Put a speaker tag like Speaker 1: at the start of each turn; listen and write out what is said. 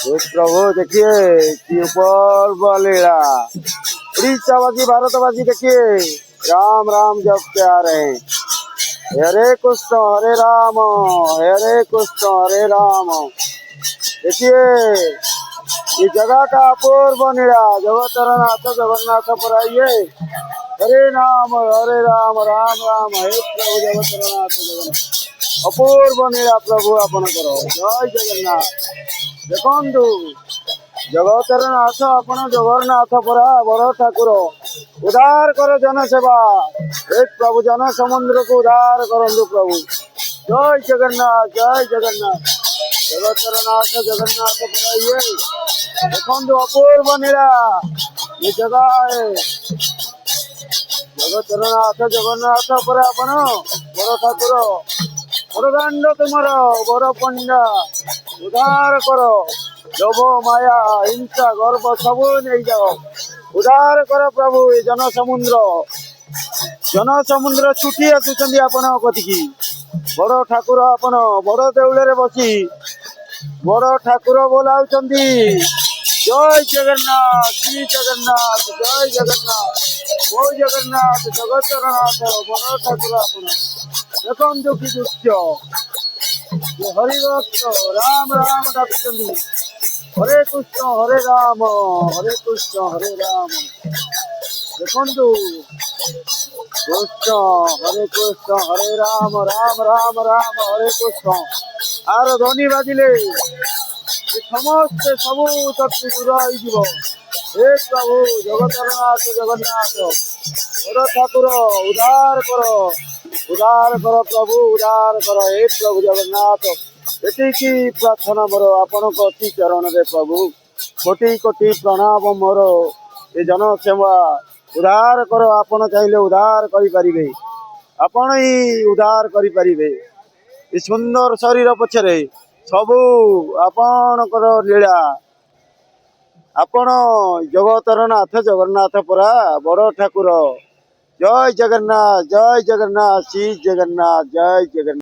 Speaker 1: हे प्रभु देखिए कि ऊपर लीला उड़ीसावासी भारतवासी देखिए राम राम जपते आ रहे हैं। हरे कृष्ण हरे राम हरे कृष्ण हरे राम। देखिए ये जगह का अपूर्व नीला जगतरनाथ जगन्नाथ पर आइए। हरे राम राम राम हे प्रभु जगतरनाथ जगन्नाथ अपूर्व नीला प्रभु आपणकर जय जगन्नाथ। देखु जगतर नाथ आपण जगन्नाथ परा बड़ ठाकुर उद्धार कर जनसेवा हे प्रभु जन समुद्र को उद्धार करंतु प्रभु जय जगन्नाथ जगतर नाथ जगन्नाथ पराइए। देखु अपूर्व नीला ये जगह है जगतर नाथ जगन्नाथ पर आपण बड़ ठाकुर बड़दाण्ड तुमर बड़ पंडा उद्धार कर लोभ माया हिंसा गर्व सब नहीं जाओ उद्धार कर प्रभु जन समुद्र छुटी आसुचंदी आपण कतिकी बड़ ठाकुर आपण बड़ देउल बसी बड़ ठाकुर बोलाउचंदी जय जगन्नाथ श्री जगन्नाथ जय जगन्नाथ जय जगन्नाथ जगतरनाथ बड़ ठाकुर आपण देखु कि दृश्य हरिभक्त राम राम डाकुचंदी हरे कृष्ण हरे राम देखु कृष्ण हरे राम राम राम राम हरे कृष्ण आर ध्वनि बाजिले समस्ते सबू शक्ति दूर हो हे प्रभु जगतरनाथ जगन्नाथ बड़ ठाकुर उद्धार कर प्रभु उद्धार कर हे प्रभु जगन्नाथ एतिकी प्रार्थना मोर आपण अति चरण रे प्रभु कोटि कोटि प्रणाम मोर ये जनसेवा उद्धार कर आपण चाहिए उद्धार करें आपण ही उद्धार करें सुंदर शरीर पछरे सबू आपणकर लीला आपण जगतरनाथ जगन्नाथ परा बड़ ठाकुर जय जगन्नाथ श्री जगन्नाथ जय जगन्नाथ।